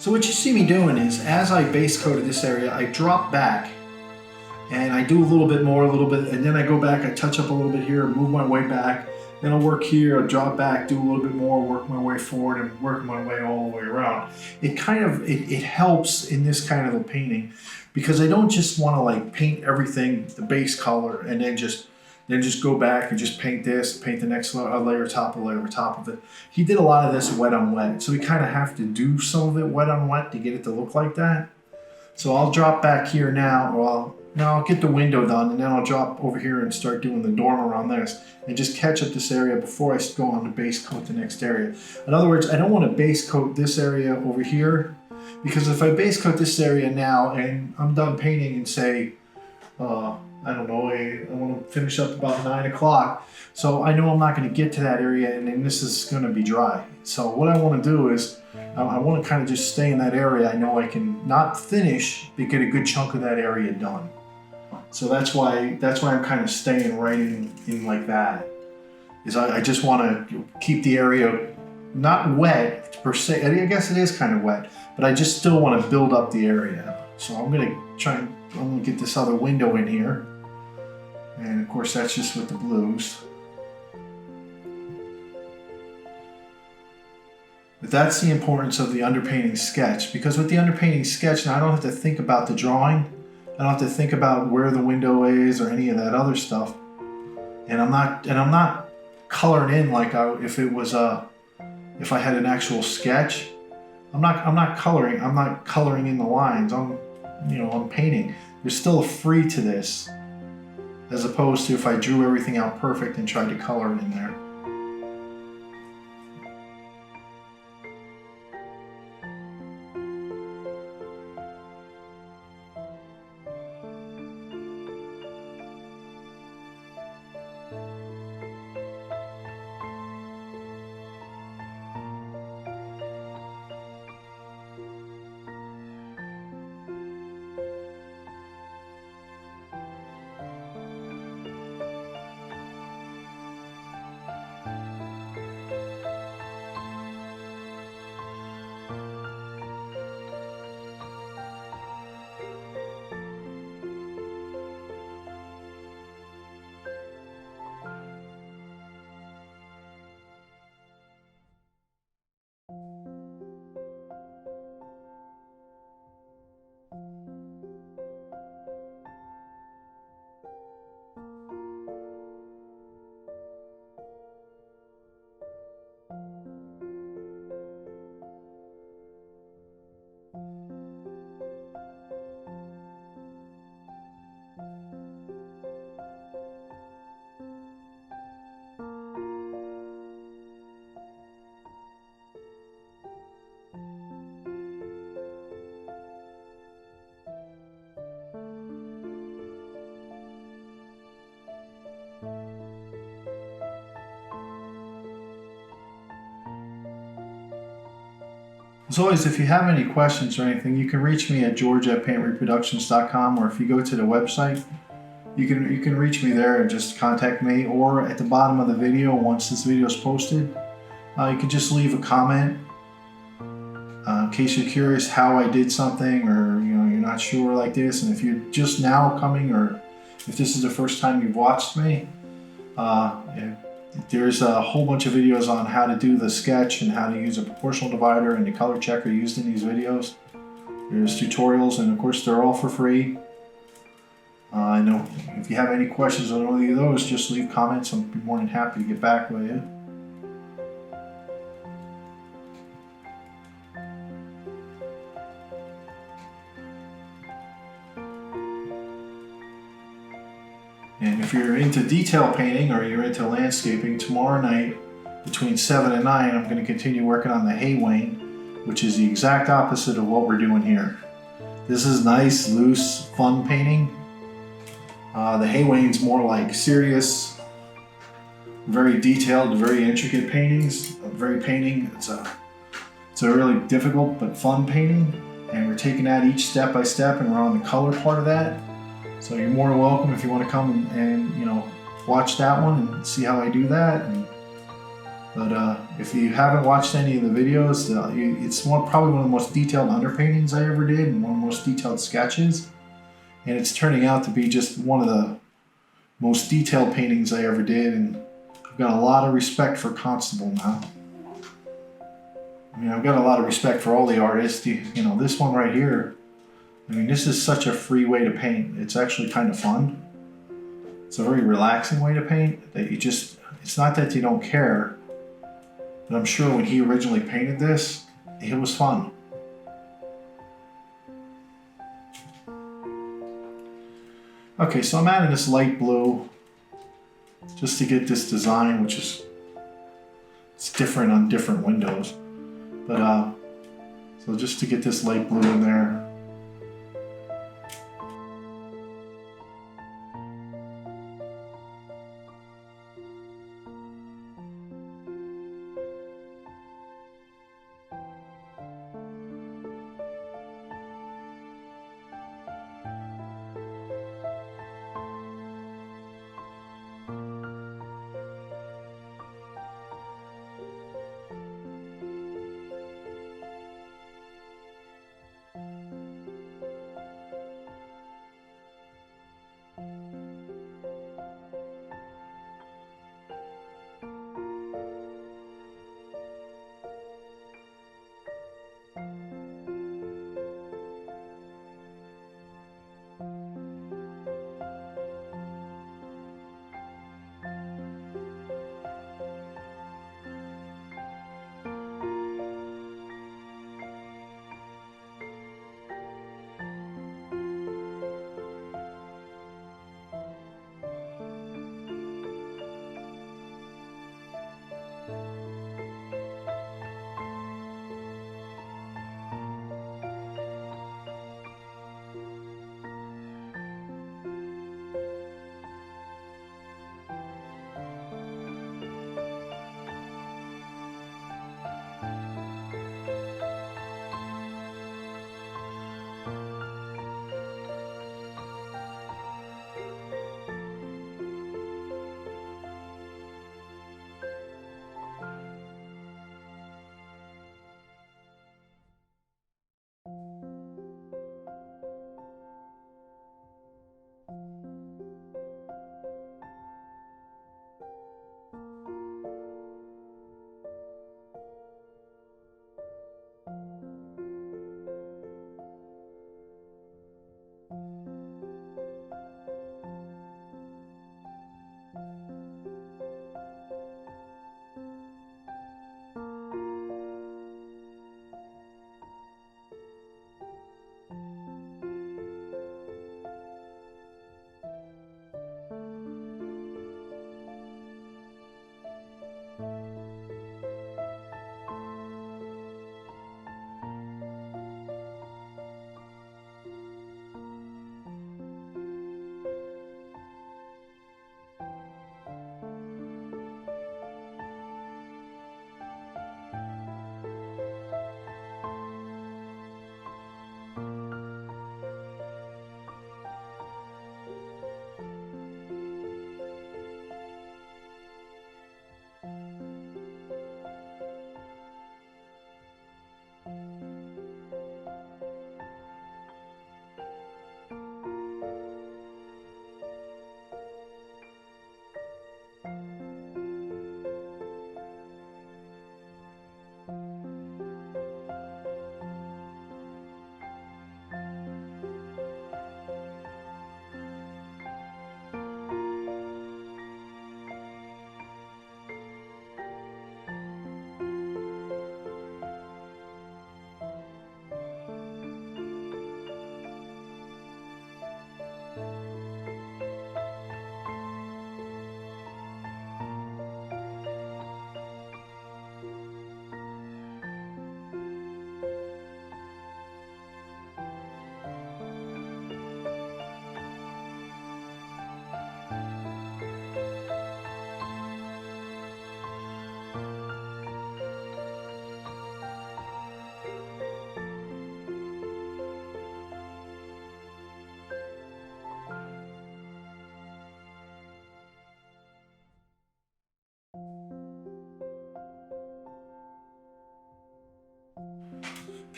So what you see me doing is, as I base coated this area, I drop back and I do a little bit more, and then I go back, I touch up a little bit here, move my way back, then I'll work here, I'll drop back, do a little bit more, work my way forward, and work my way all the way around. It kind of, it helps in this kind of a painting, because I don't just want to like paint everything the base color and then just go back and just paint this, paint the next layer top, a layer top of it. He did a lot of this wet on wet, so we kind of have to do some of it wet on wet to get it to look like that. So I'll drop back here now, or I'll get the window done, and then I'll drop over here and start doing the dormer on this, and just catch up this area before I go on to base coat the next area. In other words, I don't want to base coat this area over here, because if I base coat this area now and I'm done painting and say, I don't know, I want to finish up about 9 o'clock, so I know I'm not going to get to that area, and then this is going to be dry. So what I want to do is, I want to kind of just stay in that area. I know I can not finish, but get a good chunk of that area done. So that's why I'm kind of staying right in like that. Is I just want to keep the area not wet per se. I guess it is kind of wet, but I just still want to build up the area. So I'm going to get this other window in here. And of course that's just with the blues. But that's the importance of the underpainting sketch, because with the underpainting sketch now I don't have to think about the drawing. I don't have to think about where the window is or any of that other stuff. And I'm not coloring in like if I had an actual sketch. I'm not coloring in the lines. I'm painting. There's still a free to this, as opposed to if I drew everything out perfect and tried to color it in there. As always, if you have any questions or anything, you can reach me at george@paintreproductions.com, or if you go to the website, you can reach me there and just contact me, or at the bottom of the video, once this video is posted, you can just leave a comment in case you're curious how I did something, or you're not sure like this. And if you're just now coming, or if this is the first time you've watched me, there's a whole bunch of videos on how to do the sketch and how to use a proportional divider and the color checker used in these videos. There's tutorials, and of course they're all for free. I know if you have any questions on any of those, just leave comments. I'll be more than happy to get back with you. And if you're into detail painting or you're into landscaping, tomorrow night between 7 and 9, I'm going to continue working on the hay wain, which is the exact opposite of what we're doing here. This is nice, loose, fun painting. The hay wain's more like serious, very detailed, very intricate paintings. It's a really difficult but fun painting, and we're taking that each step by step, and we're on the color part of that. So you're more than welcome if you want to come and watch that one and see how I do that. But if you haven't watched any of the videos, it's probably one of the most detailed underpaintings I ever did, and one of the most detailed sketches. And it's turning out to be just one of the most detailed paintings I ever did, and I've got a lot of respect for Constable now. I mean, I've got a lot of respect for all the artists. This one right here, I mean, this is such a free way to paint. It's actually kind of fun. It's a very relaxing way to paint. That it's not that you don't care, but I'm sure when he originally painted this, it was fun. Okay, so I'm adding this light blue just to get this design, which is it's different on different windows. But so just to get this light blue in there.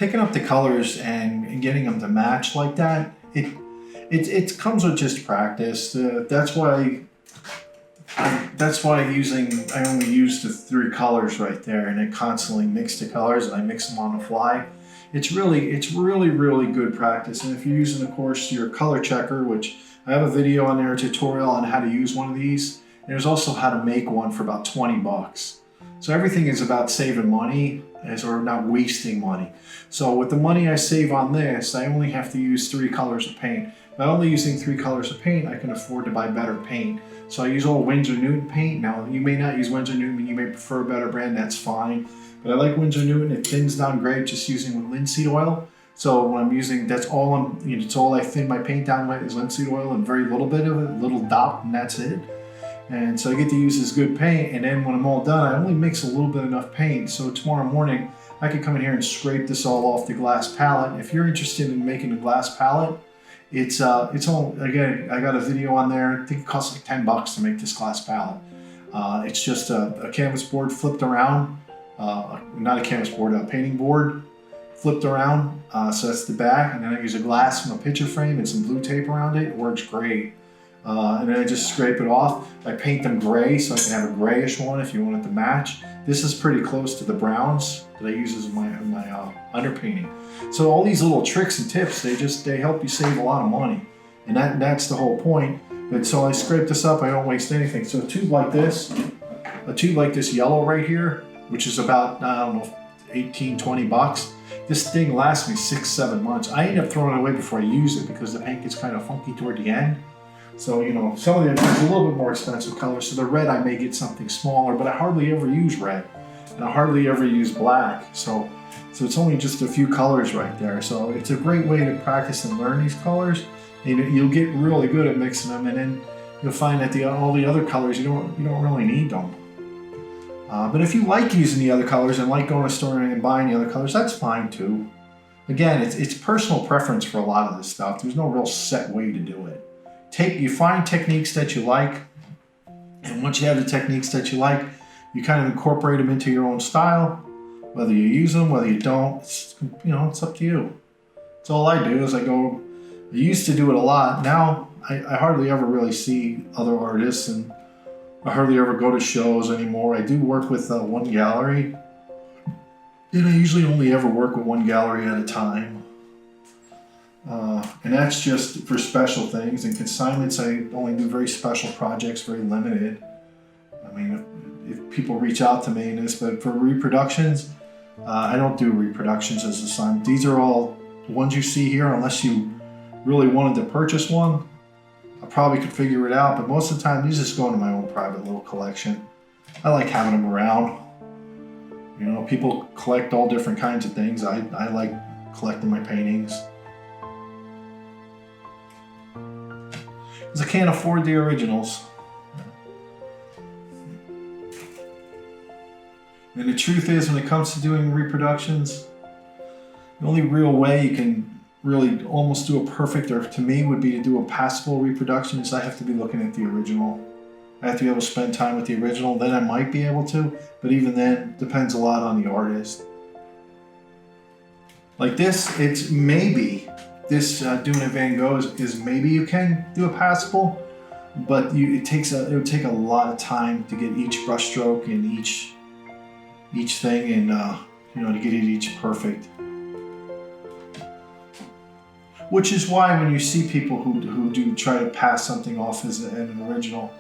picking up the colors and getting them to match like that, it comes with just practice. That's why I only use the 3 colors right there, and I constantly mix the colors, and I mix them on the fly. It's really good practice. And if you're using, of course, your color checker, which I have a video on there, a tutorial on how to use one of these. And there's also how to make one for about 20 bucks. So everything is about saving money, or not wasting money. So with the money I save on this, I only have to use 3 colors of paint. By only using 3 colors of paint, I can afford to buy better paint. So I use all Winsor Newton paint. Now, you may not use Winsor Newton, you may prefer a better brand, that's fine. But I like Winsor Newton, it thins down great just using with linseed oil. So when I'm using, that's all it's all I thin my paint down with is linseed oil and very little bit of it, a little dot, and that's it. And so I get to use this good paint, and then when I'm all done, I only mix a little bit enough paint. So tomorrow morning, I can come in here and scrape this all off the glass palette. If you're interested in making a glass palette, it's all, again, I got a video on there. I think it costs like 10 bucks to make this glass palette. It's just a canvas board flipped around, not a canvas board, a painting board flipped around. So that's the back, and then I use a glass from a picture frame and some blue tape around it. It works great. And then I just scrape it off. I paint them gray so I can have a grayish one if you want it to match. This is pretty close to the browns that I use as my underpainting. So all these little tricks and tips, they help you save a lot of money. And that's the whole point. But so I scrape this up, I don't waste anything. So a tube like this yellow right here, which is about, I don't know, 18, 20 bucks. This thing lasts me 6-7 months. I end up throwing it away before I use it because the paint gets kind of funky toward the end. So, you know, some of them are a little bit more expensive colors. So the red, I may get something smaller, but I hardly ever use red. And I hardly ever use black. So it's only just a few colors right there. So it's a great way to practice and learn these colors. And you'll get really good at mixing them, and then you'll find that all the other colors, you don't really need them. But if you like using the other colors and like going to the store and buying the other colors, that's fine too. Again, it's personal preference for a lot of this stuff. There's no real set way to do it. You find techniques that you like, and once you have the techniques that you like, you kind of incorporate them into your own style. Whether you use them, whether you don't, it's up to you. So all I do is I used to do it a lot. Now I hardly ever really see other artists, and I hardly ever go to shows anymore. I do work with one gallery, and I usually only ever work with one gallery at a time. And that's just for special things. And consignments, I only do very special projects, very limited. I mean, if people reach out to me in this, but for reproductions, I don't do reproductions as assignment. These are all the ones you see here, unless you really wanted to purchase one. I probably could figure it out, but most of the time these just go into my own private little collection. I like having them around. You know, people collect all different kinds of things. I like collecting my paintings. Because I can't afford the originals. And the truth is, when it comes to doing reproductions, the only real way you can really almost do a perfect, or to me would be to do a passable reproduction, is I have to be looking at the original. I have to be able to spend time with the original, then I might be able to, but even then, depends a lot on the artist. Like this, it's maybe, this doing a Van Gogh is maybe you can do a passable, but it would take a lot of time to get each brush stroke and each thing, and to get it each perfect. Which is why when you see people who do try to pass something off as an original,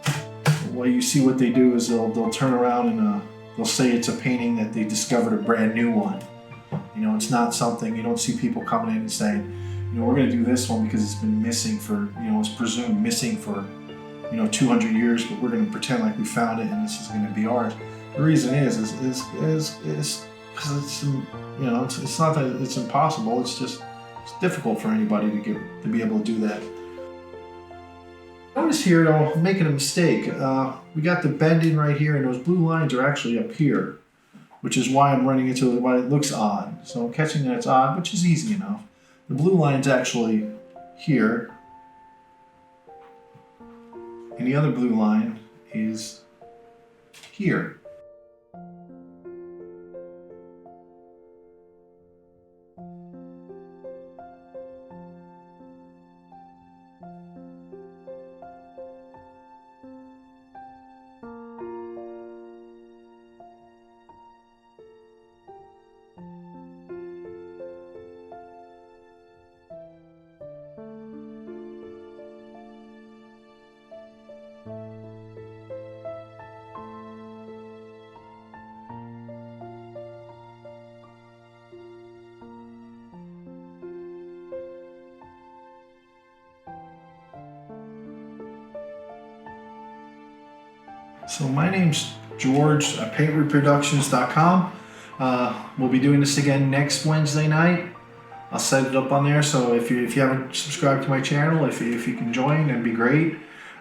well, you see what they do is they'll turn around and they'll say it's a painting that they discovered a brand new one. It's not something, you don't see people coming in and saying, we're going to do this one because it's been missing for, it's presumed missing for, 200 years, but we're going to pretend like we found it and this is going to be ours. The reason is because it's not that it's impossible. It's just difficult for anybody to be able to do that. Notice here, though, I'm making a mistake. We got the bending right here, and those blue lines are actually up here, which is why I'm running into why it looks odd. So I'm catching that it's odd, which is easy enough. The blue line's actually here, and the other blue line is here. So my name's George at paintreproductions.com. We'll be doing this again next Wednesday night. I'll set it up on there, so if you haven't subscribed to my channel, if you can join, that'd be great.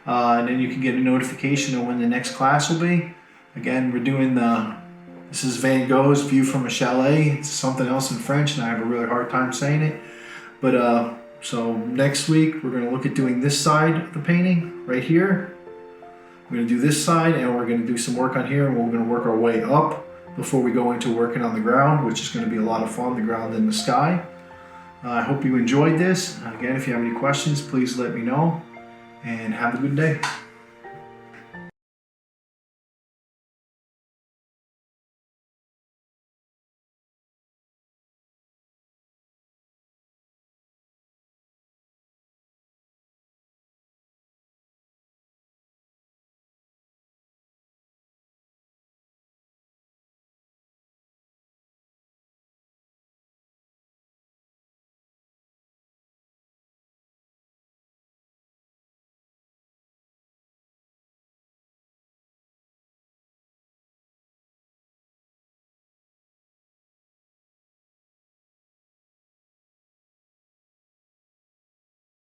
And then you can get a notification of when the next class will be. Again, we're doing this is Van Gogh's View from a Chalet. It's something else in French, and I have a really hard time saying it. But so next week, we're going to look at doing this side of the painting, right here. We're going to do this side, and we're going to do some work on here, and we're going to work our way up before we go into working on the ground, which is going to be a lot of fun, the ground and the sky. I hope you enjoyed this. Again, if you have any questions, please let me know, and have a good day.